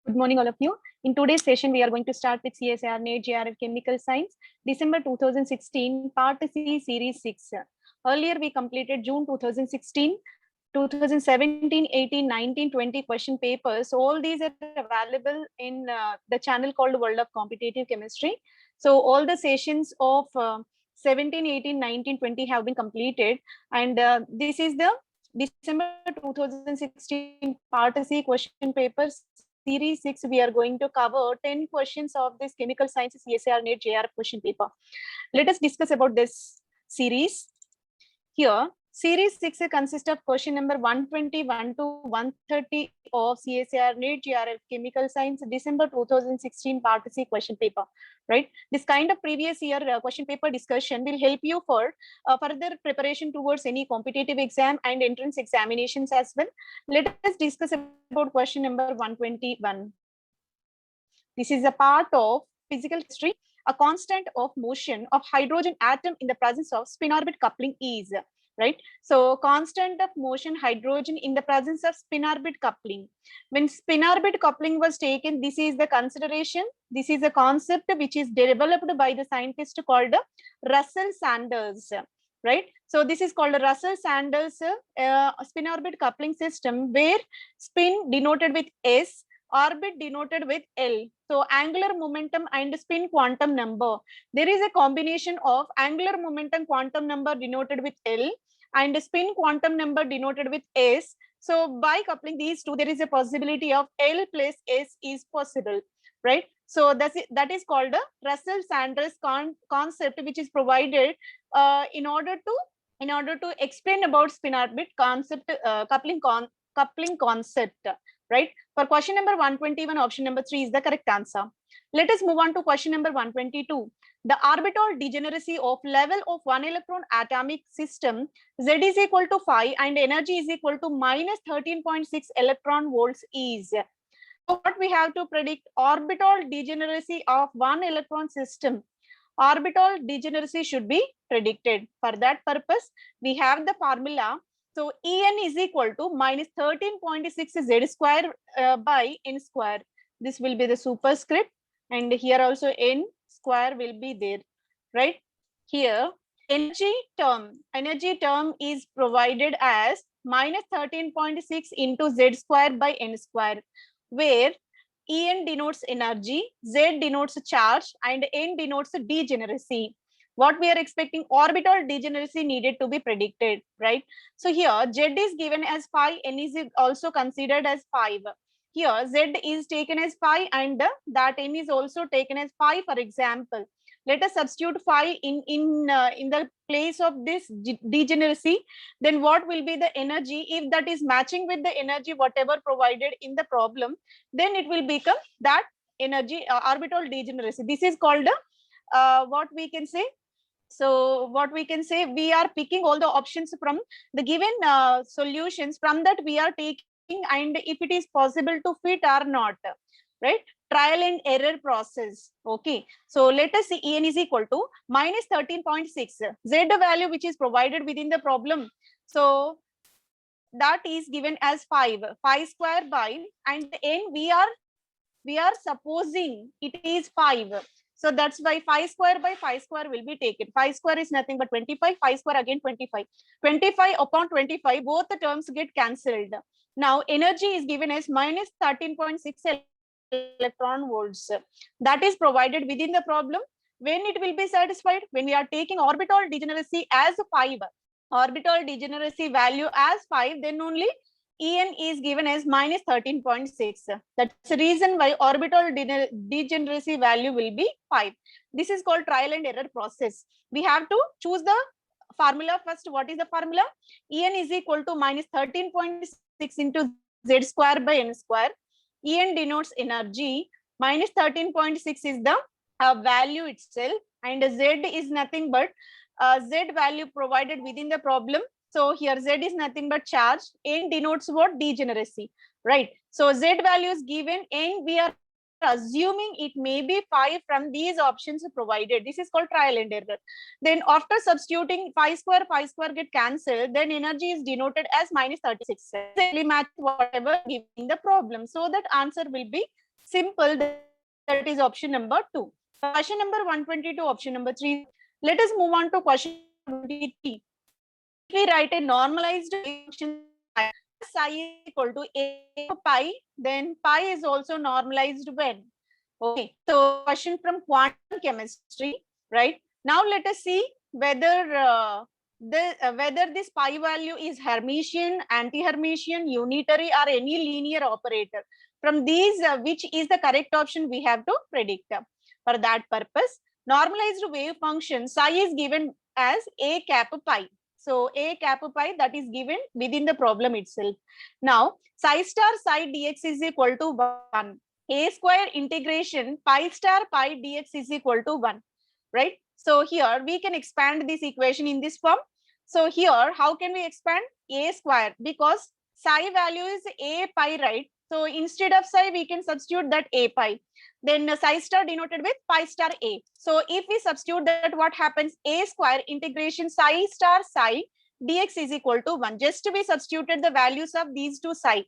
Good morning, all of you. In today's session, we are going to start with CSIR NET JRF Chemical Science, December 2016, Part C, Series 6. Earlier, we completed June 2016, 2017, 18, 19, 20 question papers. All these are available in the channel called World of Competitive Chemistry. So all the sessions of 17, 18, 19, 20 have been completed. And this is the December 2016 Part C question papers. Series 6, we are going to cover 10 questions of this Chemical Science CSIR NET JRF question paper. Let us discuss about this series. Here, Series 6 consists of question number 121 to 130 of CSIR NET JRF Chemical Science December 2016 Part C question paper. Right? This kind of previous year question paper discussion will help you for further preparation towards any competitive exam and entrance examinations as well. Let us discuss about question number 121. This is a part of physical history. A constant of motion of hydrogen atom in the presence of spin-orbit coupling is, right? So constant of motion hydrogen in the presence of spin-orbit coupling. When spin-orbit coupling was taken, this is the consideration. This is a concept which is developed by the scientist called Russell-Sanders, right? So this is called Russell-Sanders spin-orbit coupling system, where spin denoted with S, orbit denoted with L. So angular momentum and spin quantum number. There is a combination of angular momentum quantum number denoted with L and spin quantum number denoted with S. So by coupling these two, there is a possibility of L plus S is possible, right? So that is called a Russell-Sanders concept, which is provided in order to explain about spin orbit concept, coupling concept, right? For question number 121, option number 3 is the correct answer. Let us move on to question number 122. The orbital degeneracy of level of one electron atomic system Z is equal to 5 and energy is equal to minus 13.6 electron volts is. So what we have to predict? Orbital degeneracy of one electron system. Orbital degeneracy should be predicted. For that purpose, we have the formula. So En is equal to minus 13.6 Z square by N square. This will be the superscript, and here also N square will be there, right? Here energy term is provided as minus 13.6 into Z square by N square, where En denotes energy, Z denotes charge, and N denotes degeneracy. What we are expecting, orbital degeneracy needed to be predicted, right? So here Z is given as 5, N is also considered as 5. Here Z is taken as 5 and that N is also taken as 5, for example. Let us substitute 5 in the place of this degeneracy. Then what will be the energy? If that is matching with the energy whatever provided in the problem, then it will become that energy orbital degeneracy. This is called what we can say. So what we can say, we are picking all the options from the given solutions. From that we are taking, and if it is possible to fit or not, right? Trial and error process. Okay, so let us see. En is equal to minus 13.6. Z value which is provided within the problem, so that is given as 5 square by, and N we are supposing it is 5. So that's why 5 square by 5 square will be taken. 5 square is nothing but 25. 5 square again 25. 25 upon 25, both the terms get cancelled. Now energy is given as minus 13.6 electron volts. That is provided within the problem. When it will be satisfied? When we are taking orbital degeneracy as 5, orbital degeneracy value as 5, then only En is given as minus 13.6. That's the reason why orbital degeneracy value will be 5. This is called trial and error process. We have to choose the formula first. What is the formula? En is equal to minus 13.6 into Z square by N square. En denotes energy. Minus 13.6 is the value itself, and Z is nothing but Z value provided within the problem. So here Z is nothing but charge. N denotes what? Degeneracy, right? So Z value is given, and we are assuming it may be 5 from these options provided. This is called trial and error. Then after substituting 5 square get cancelled, then energy is denoted as minus 36. Exactly match whatever given the problem. So that answer will be Simple, that is option number 2. Question number 122, option number 3. Let us move on to question 23. If we write a normalized function psi is equal to a pi, then pi is also normalized when? Okay, so question from quantum chemistry, right? Now let us see whether whether this pi value is Hermitian, anti-Hermitian, unitary, or any linear operator. From these, which is the correct option we have to predict. For that purpose, normalized wave function psi is given as a cap pi. So a cap pi, that is given within the problem itself. Now psi star psi dx is equal to 1. A square integration pi star pi dx is equal to 1, right? So here we can expand this equation in this form. So here, how can we expand? A square, because psi value is a pi, right? So instead of psi, we can substitute that a pi. Then psi star denoted with pi star a. So if we substitute that, what happens? A square integration psi star psi dx is equal to 1. Just to be substituted the values of these two psi.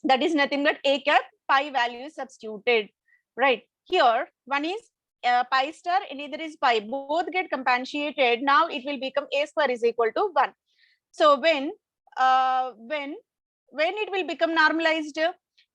That is nothing but a cap pi value is substituted, right? Here, one is pi star and either is pi. Both get compensated. Now it will become a square is equal to 1. So when it will become normalized,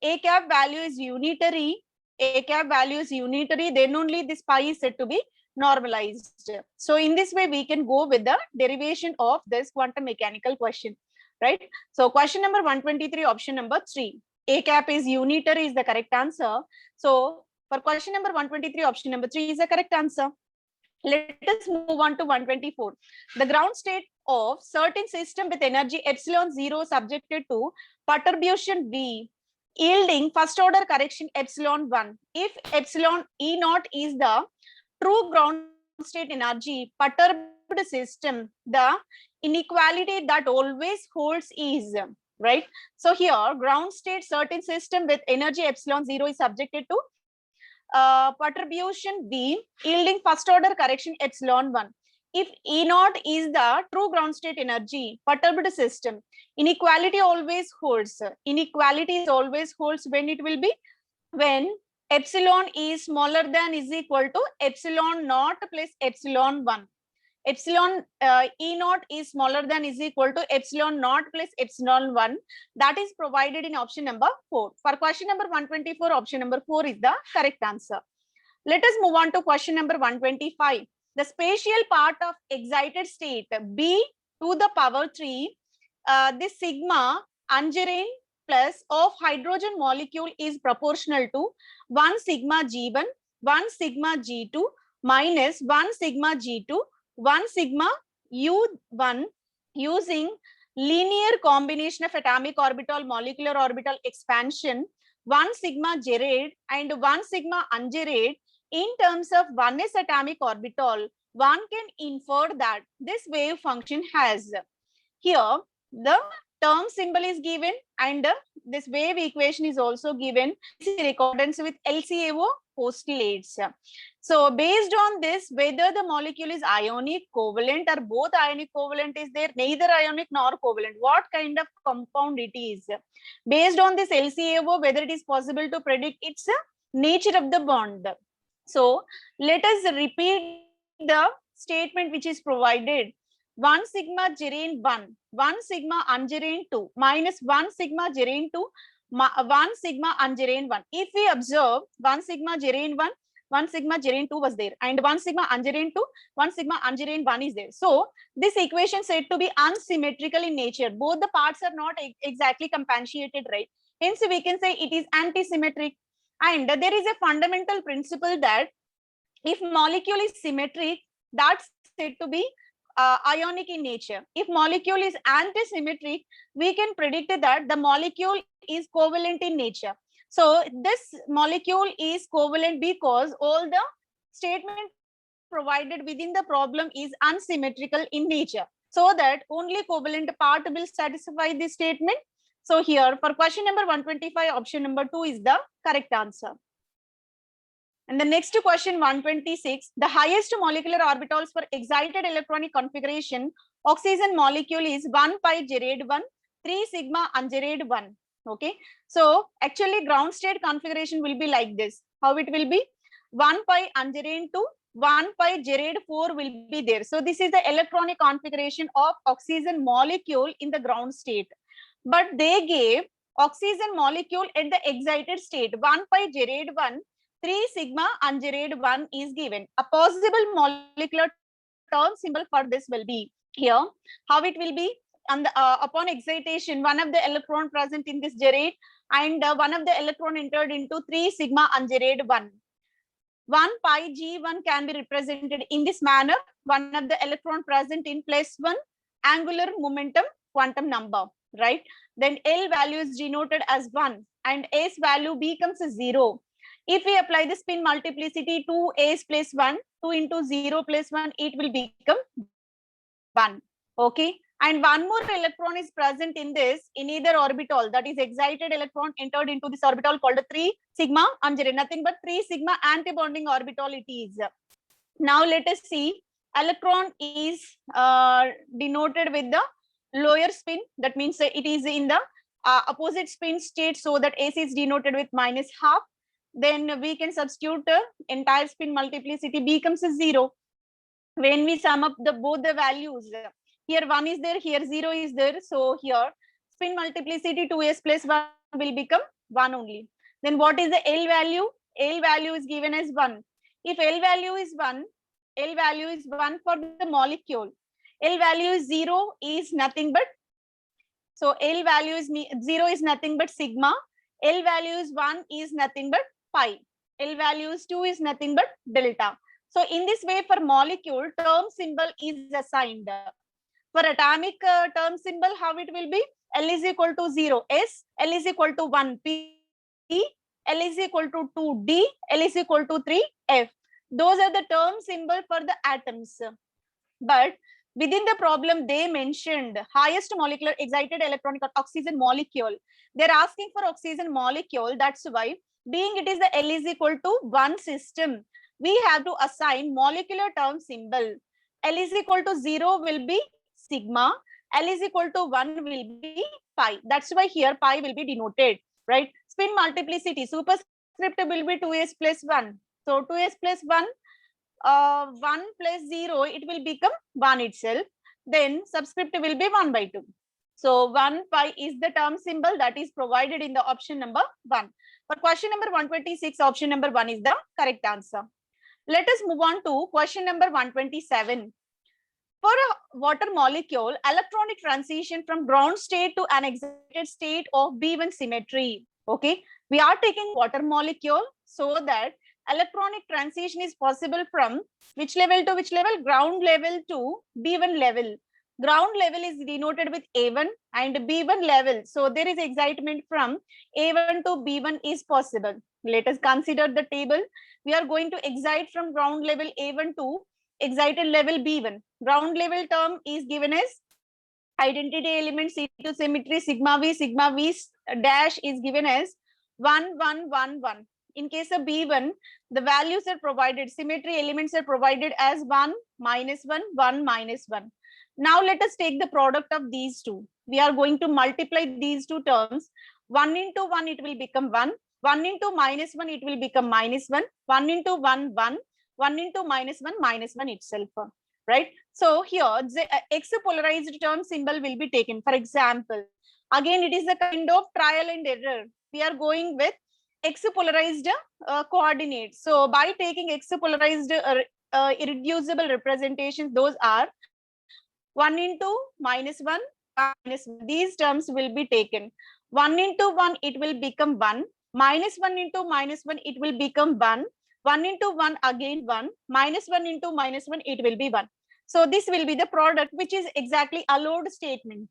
a cap value is unitary. A cap value is unitary. Then only this pi is said to be normalized. So in this way, we can go with the derivation of this quantum mechanical question, right? So question number 123, option number 3. A cap is unitary is the correct answer. So for question number 123, option number 3 is the correct answer. Let us move on to 124. The ground state of certain system with energy epsilon 0 subjected to perturbation V, yielding first order correction epsilon 1. If epsilon E naught is the true ground state energy, perturbed system, the inequality that always holds is, right? So here, ground state certain system with energy epsilon 0 is subjected to perturbation V, yielding first order correction epsilon 1. If E naught is the true ground state energy, perturbed system, inequality always holds. Inequality is always holds when it will be? When epsilon is smaller than is equal to epsilon naught plus epsilon 1. Epsilon E naught is smaller than is equal to epsilon naught plus epsilon 1. That is provided in option number 4. For question number 124, option number 4 is the correct answer. Let us move on to question number 125. The spatial part of excited state B to the power 3, this sigma Angerine plus of hydrogen molecule is proportional to 1 sigma G1, 1 sigma G2 minus 1 sigma G2, 1 sigma U1 using linear combination of atomic orbital, molecular orbital expansion, 1 sigma Gerard and 1 sigma Angerade. In terms of 1s atomic orbital, one can infer that this wave function has. Here, the term symbol is given and this wave equation is also given in accordance with LCAO postulates. So based on this, whether the molecule is ionic, covalent, or both ionic covalent is there, neither ionic nor covalent, what kind of compound it is. Based on this LCAO, whether it is possible to predict its nature of the bond. So let us repeat the statement which is provided. 1 sigma Gerane 1, 1 sigma Angerine 2 minus 1 sigma Gerane 2, 1 sigma Angerine 1. If we observe 1 sigma Gerane 1, 1 sigma Gerane 2 was there and 1 sigma Angerine 2, 1 sigma Angerine 1 is there. So this equation is said to be unsymmetrical in nature. Both the parts are not exactly compensated, right? Hence we can say it is anti-symmetric. And there is a fundamental principle that if molecule is symmetric, that's said to be ionic in nature. If molecule is anti-symmetric, we can predict that the molecule is covalent in nature. So this molecule is covalent because all the statement provided within the problem is unsymmetrical in nature. So that only covalent part will satisfy this statement. So here for question number 125, option number 2 is the correct answer. And the next question 126, the highest molecular orbitals for excited electronic configuration oxygen molecule is 1 pi Gerard 1, 3 sigma Angerade 1. Okay, so actually ground state configuration will be like this. How it will be? 1 pi angerane to 1 pi gerade 4 will be there. So this is the electronic configuration of oxygen molecule in the ground state. But they gave oxygen molecule at the excited state 1 pi gerade 1, 3 sigma angerade 1 is given. A possible molecular term symbol for this will be here. How it will be? And upon excitation, one of the electron present in this gerade and one of the electron entered into 3 sigma angerade 1. 1 pi G1 can be represented in this manner. One of the electron present in place 1 angular momentum quantum number, right? Then L value is denoted as 1 and S value becomes 0. If we apply the spin multiplicity 2S plus 1, 2 into 0 plus 1, it will become 1. Okay. And one more electron is present in this, in either orbital, that is excited electron entered into this orbital called 3 sigma angerane, nothing but 3 sigma antibonding orbital it is. Now let us see, electron is denoted with the lower spin, that means it is in the opposite spin state, so that S is denoted with minus half. Then we can substitute entire spin multiplicity becomes 0. When we sum up the both the values, here 1 is there, here 0 is there, so here spin multiplicity 2s plus 1 will become 1 only. Then what is the L value? L value is given as 1. If L value is 1, L value is 1 for the molecule. L value is 0 is nothing but, so L value is 0 is nothing but sigma. L value is 1 is nothing but pi. L value is 2 is nothing but delta. So in this way, for molecule, term symbol is assigned. For atomic term symbol, how it will be? L is equal to 0, S, L is equal to 1, P, L is equal to 2, D, L is equal to 3, F. Those are the term symbol for the atoms. But within the problem, they mentioned highest molecular excited electronic or oxygen molecule. They're asking for oxygen molecule. That's why, being it is the L is equal to 1 system, we have to assign molecular term symbol. L is equal to 0 will be sigma. L is equal to 1 will be pi. That's why here pi will be denoted, right? Spin multiplicity, superscript will be 2s plus 1. So 2s plus 1, 1 plus 0, it will become 1 itself. Then subscript will be 1 by 2. So 1 pi is the term symbol that is provided in the option number 1. For question number 126, option number 1 is the correct answer. Let us move on to question number 127. For a water molecule, electronic transition from ground state to an excited state of B1 symmetry. Okay, we are taking water molecule so that electronic transition is possible from which level to which level? Ground level to B1 level. Ground level is denoted with A1 and B1 level. So there is excitement from A1 to B1 is possible. Let us consider the table. We are going to excite from ground level A1 to excited level B1. Ground level term is given as identity element C2 symmetry sigma V dash is given as 1, 1, 1, 1. In case of B1, the values are provided, symmetry elements are provided as 1, minus 1, 1, minus 1. Now let us take the product of these two. We are going to multiply these two terms. 1 into 1, it will become 1. 1 into minus 1, it will become minus 1. 1 into 1, 1. 1 into minus 1 itself, right? So here the X polarized term symbol will be taken. For example, again, it is a kind of trial and error. We are going with X polarized coordinates. So by taking X polarized irreducible representations, those are 1 into minus 1, minus 1. These terms will be taken. 1 into 1, it will become 1. Minus 1 into minus 1, it will become 1. 1 into 1 again 1, minus 1 into minus 1, it will be 1. So this will be the product, which is exactly allowed statement.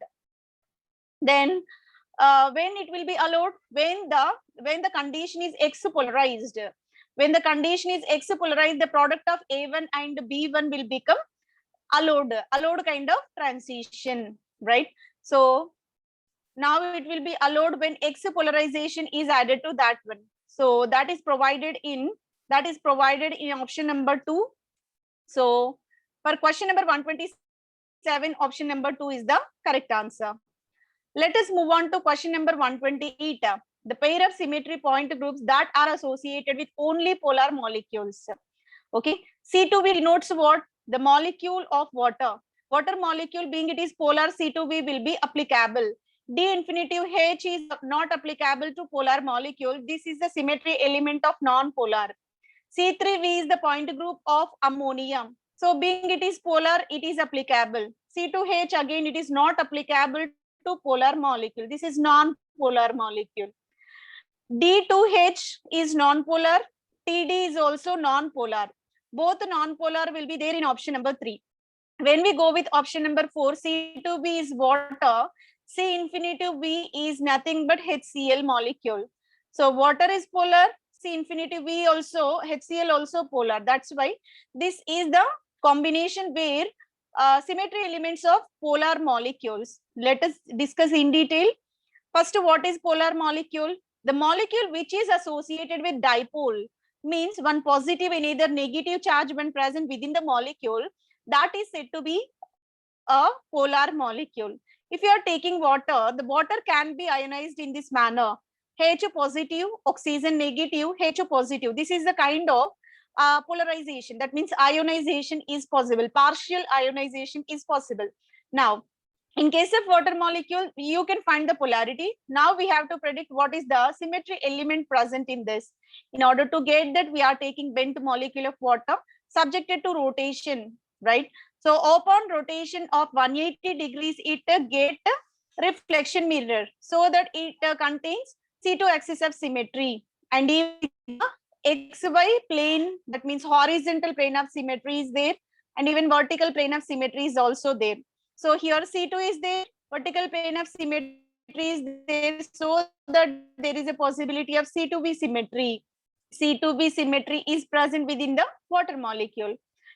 Then when it will be allowed? When the condition is X polarized. When the condition is X polarized, the product of A1 and B1 will become allowed kind of transition, right? So now it will be allowed when X polarization is added to that one. So that is provided in option number 2. So for question number 127, option number 2 is the correct answer. Let us move on to question number 128. The pair of symmetry point groups that are associated with only polar molecules. Okay, C2B denotes what? The molecule of water. Water molecule being it is polar, C2B will be applicable. D infinitive H is not applicable to polar molecule. This is the symmetry element of non-polar. C3V is the point group of ammonia. So being it is polar, it is applicable. C2H again, it is not applicable to polar molecule. This is non-polar molecule. D2H is non-polar. TD is also non-polar. Both non-polar will be there in option number 3. When we go with option number 4, C2B is water. C infinitive V is nothing but HCl molecule. So water is polar. C infinitive V also, HCl also polar. That's why this is the combination where symmetry elements of polar molecules. Let us discuss in detail. First, what is polar molecule? The molecule which is associated with dipole means one positive and either negative charge when present within the molecule, that is said to be a polar molecule. If you are taking water, the water can be ionized in this manner. H positive, oxygen negative, H positive. This is the kind of polarization. That means ionization is possible. Partial ionization is possible. Now, in case of water molecule, you can find the polarity. Now we have to predict what is the symmetry element present in this. In order to get that, we are taking bent molecule of water subjected to rotation, right? So upon rotation of 180 degrees, it get reflection mirror so that it contains C2 axis of symmetry, and if XY plane, that means horizontal plane of symmetry is there, and even vertical plane of symmetry is also there. So here C2 is there, vertical plane of symmetry is there, so that there is a possibility of C2B symmetry. C2B symmetry is present within the water molecule.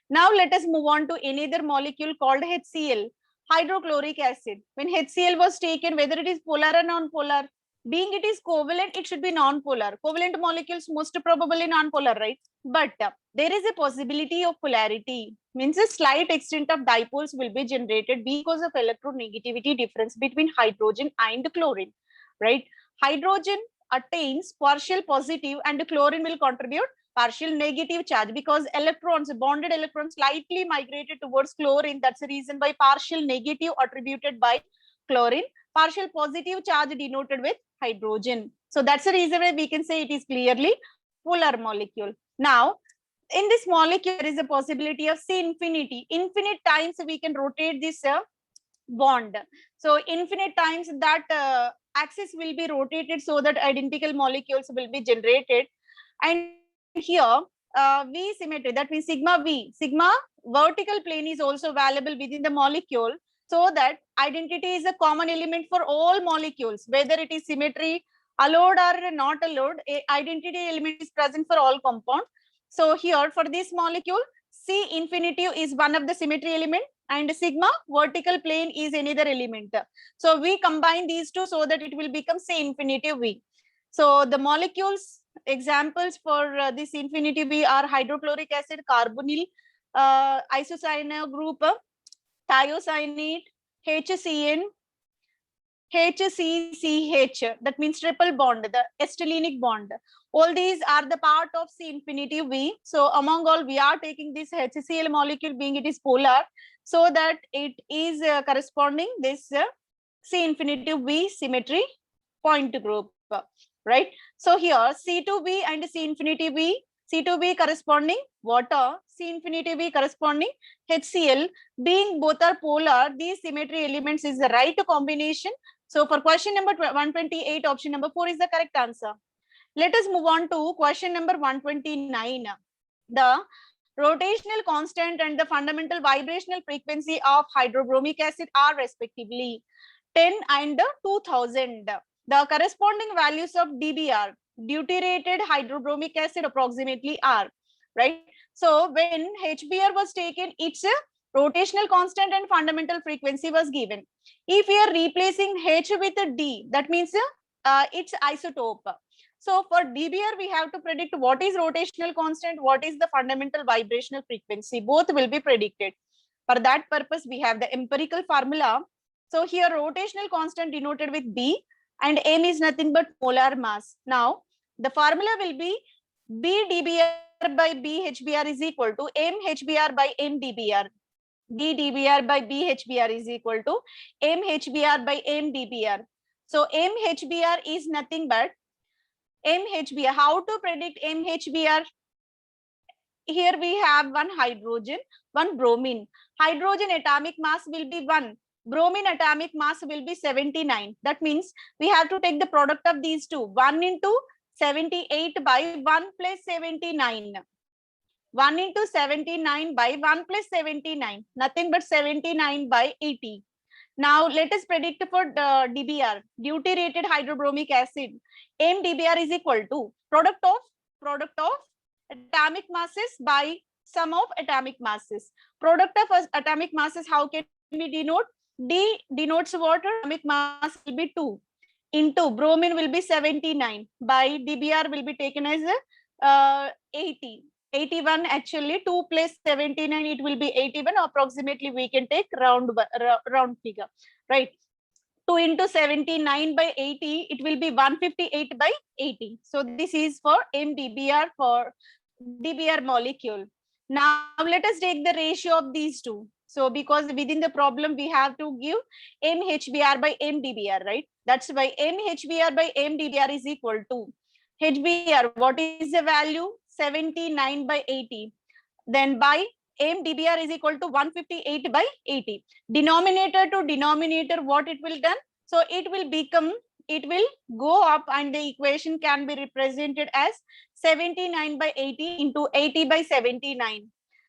Now let us move on to another molecule called HCl, hydrochloric acid. When HCl was taken, whether it is polar or non-polar, being it is covalent, it should be non-polar. Covalent molecules most probably non-polar, right? But there is a possibility of polarity, means a slight extent of dipoles will be generated because of electronegativity difference between hydrogen and chlorine, right? Hydrogen attains partial positive and chlorine will contribute partial negative charge because electrons, bonded electrons slightly migrated towards chlorine. That's the reason why partial negative attributed by chlorine, partial positive charge denoted with hydrogen. So that's the reason why we can say it is clearly polar molecule. Now, in this molecule, there is a possibility of C infinity. Infinite times we can rotate this bond. So infinite times that axis will be rotated so that identical molecules will be generated. And here, V symmetry, that means sigma V, sigma vertical plane is also available within the molecule, so that identity is a common element for all molecules, whether it is symmetry, allowed or not allowed, a identity element is present for all compounds. So here for this molecule, C infinitive is one of the symmetry element and sigma vertical plane is another element. So we combine these two so that it will become C infinitive V. So the molecules examples for this infinity V are hydrochloric acid, carbonyl, isocyanate group, thiocyanate, HCN, HCCH, that means triple bond, the estylenic bond. All these are the part of C infinity V. So among all, we are taking this HCl molecule being it is polar, so that it is corresponding this C infinity V symmetry point group, right? So here C2B and C infinity V, C2B corresponding water, C infinity V corresponding HCl, being both are polar, these symmetry elements is the right combination. So for question number 128, option number 4 is the correct answer. Let us move on to question number 129. The rotational constant and the fundamental vibrational frequency of hydrobromic acid are respectively 10 and 2000. The corresponding values of DBR, deuterated hydrobromic acid, approximately are, right? So when HBr was taken, its rotational constant and fundamental frequency was given. If we are replacing H with a D, that means its isotope. So for DBr, we have to predict what is rotational constant, what is the fundamental vibrational frequency. Both will be predicted. For that purpose, we have the empirical formula. So here rotational constant denoted with B, and M is nothing but molar mass. Now the formula will be B dBr by B HBr is equal to M HBr by M dBr. B dBr by B HBr is equal to M HBr by M dBr. So M HBr is nothing but M HBr. How to predict M HBr? Here we have one hydrogen, one bromine. Hydrogen atomic mass will be 1. Bromine atomic mass will be 79. That means we have to take the product of these two. 1 into 78 by 1 plus 79. 1 into 79 by 1 plus 79. Nothing but 79 by 80. Now let us predict for DBr, deuterated hydrobromic acid. M DBr is equal to product of atomic masses by sum of atomic masses. Product of atomic masses, how can we denote? D denotes what? Atomic mass will be 2 into bromine will be 79 by DBr will be taken as 80. 81 actually, 2 plus 79 it will be 81. Approximately we can take round figure, right? 2 into 79 by 80 it will be 158 by 80. So this is for MDBr for DBr molecule. Now let us take the ratio of these two. So because within the problem we have to give MHBr by MDBr, right? That's why MHBr by MDBr is equal to HBr. What is the value? 79 by 80. Then by MDBr is equal to 158 by 80. Denominator to denominator, what it will done? So it will become, it will go up and the equation can be represented as 79 by 80 into 80 by 79.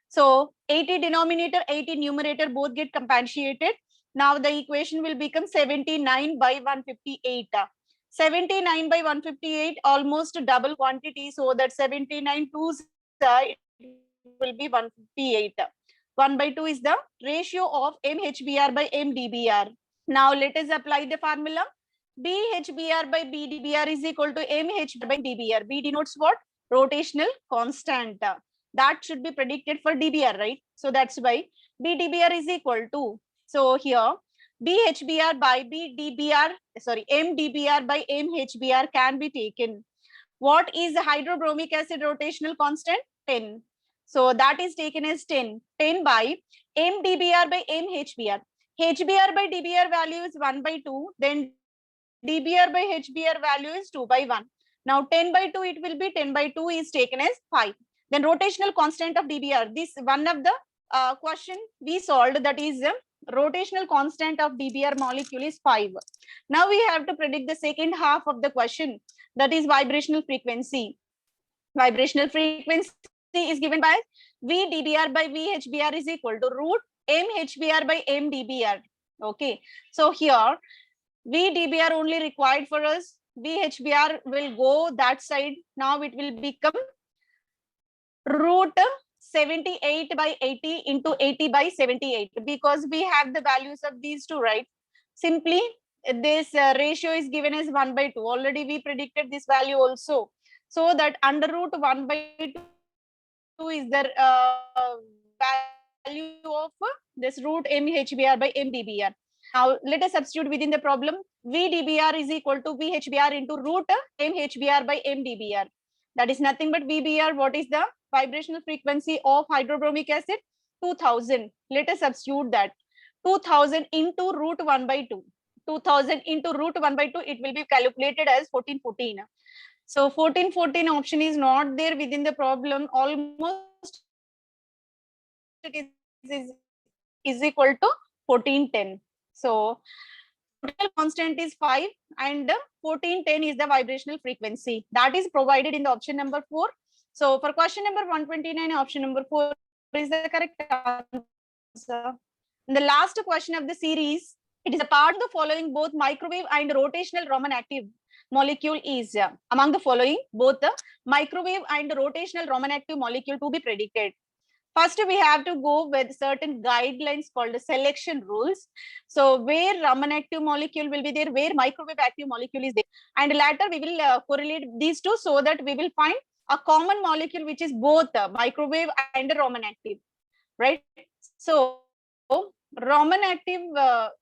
So 80 denominator, 80 numerator both get compensated. Now the equation will become 79 by 158. 79 by 158, almost double quantity. So that 79 twos will be 158. 1 by 2 is the ratio of MHBr by MDBr. Now let us apply the formula. BHBr by BDBr is equal to MHBr by DBr. B denotes what? Rotational constant. That should be predicted for DBr, right? So that's why BDBr is equal to, so here BHBr by MDBr by MHBr can be taken. What is the hydrobromic acid rotational constant? 10. So that is taken as 10. 10 by MDBr by MHBr. HBr by DBr value is 1 by 2. Then DBr by HBr value is 2 by 1. Now 10 by 2 it will be 10 by 2 is taken as 5. Then rotational constant of DBr. This one of the question we solved, that is rotational constant of DBr molecule is 5. Now we have to predict the second half of the question, that is vibrational frequency. Vibrational frequency is given by V DBr by V HBr is equal to root M HBr by M DBr. Okay, so here V DBr only required for us. V HBr will go that side. Now it will become root 78 by 80 into 80 by 78, because we have the values of these two, right? Simply this ratio is given as 1 by 2. Already we predicted this value also. So that under root 1 by 2 is the value of this root MHBr by MDBr. Now let us substitute within the problem. VDBr is equal to VHBr into root MHBr by MDBr. That is nothing but VBr. What is the vibrational frequency of hydrobromic acid? 2000. Let us substitute that. 2000 into root 1 by 2. 2000 into root 1 by 2, it will be calculated as 1414. So 1414 option is not there within the problem. Almost it is equal to 1410. So total constant is 5 and 1410 is the vibrational frequency. That is provided in the option number 4. So for question number 129, option number 4 is the correct answer. In the last question of the series, it is a part of the following both microwave and rotational Raman active molecule is among the following both the microwave and rotational Raman active molecule to be predicted. First, we have to go with certain guidelines called the selection rules. So where Raman active molecule will be there, where microwave active molecule is there, and later we will correlate these two so that we will find a common molecule which is both microwave and Raman active, right? So Roman active,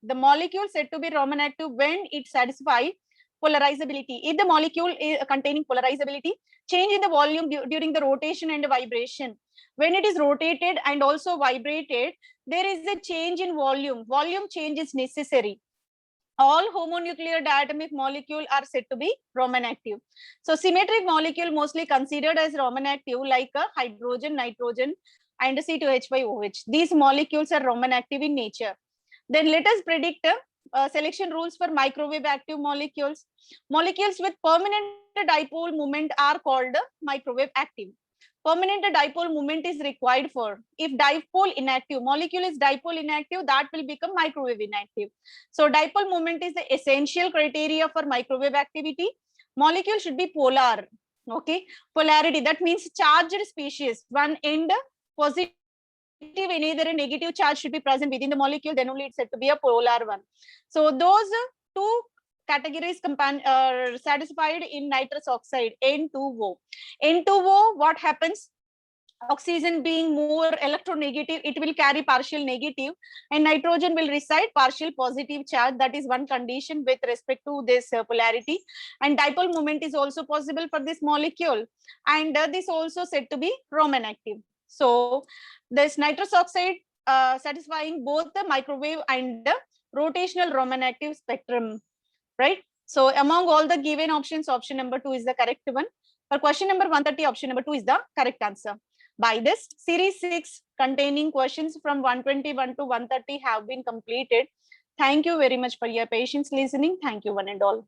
the molecule said to be Roman active when it satisfies polarizability. If the molecule is containing polarizability, change in the volume during the rotation and vibration. When it is rotated and also vibrated, there is a change in volume. Volume change is necessary. All homonuclear diatomic molecule are said to be Roman active. So symmetric molecule mostly considered as Roman active, like hydrogen, nitrogen, and C2H5OH. These molecules are Roman active in nature. Then let us predict selection rules for microwave active molecules. Molecules with permanent dipole moment are called microwave active. Permanent dipole moment is required for. If dipole inactive, molecule is dipole inactive, that will become microwave inactive. So dipole moment is the essential criteria for microwave activity. Molecule should be polar. Okay, polarity, that means charged species. One end positive and either a negative charge should be present within the molecule, then only it's said to be a polar one. So those two categories satisfied in nitrous oxide, N2O. N2O, what happens? Oxygen being more electronegative, it will carry partial negative, and nitrogen will receive partial positive charge. That is one condition with respect to this polarity. And dipole moment is also possible for this molecule, and this also said to be Roman active. So this nitrous oxide satisfying both the microwave and the rotational Roman active spectrum, right? So among all the given options, option number 2 is the correct one. For question number 130, option number 2 is the correct answer. By this, series 6 containing questions from 121 to 130 have been completed. Thank you very much for your patience listening. Thank you one and all.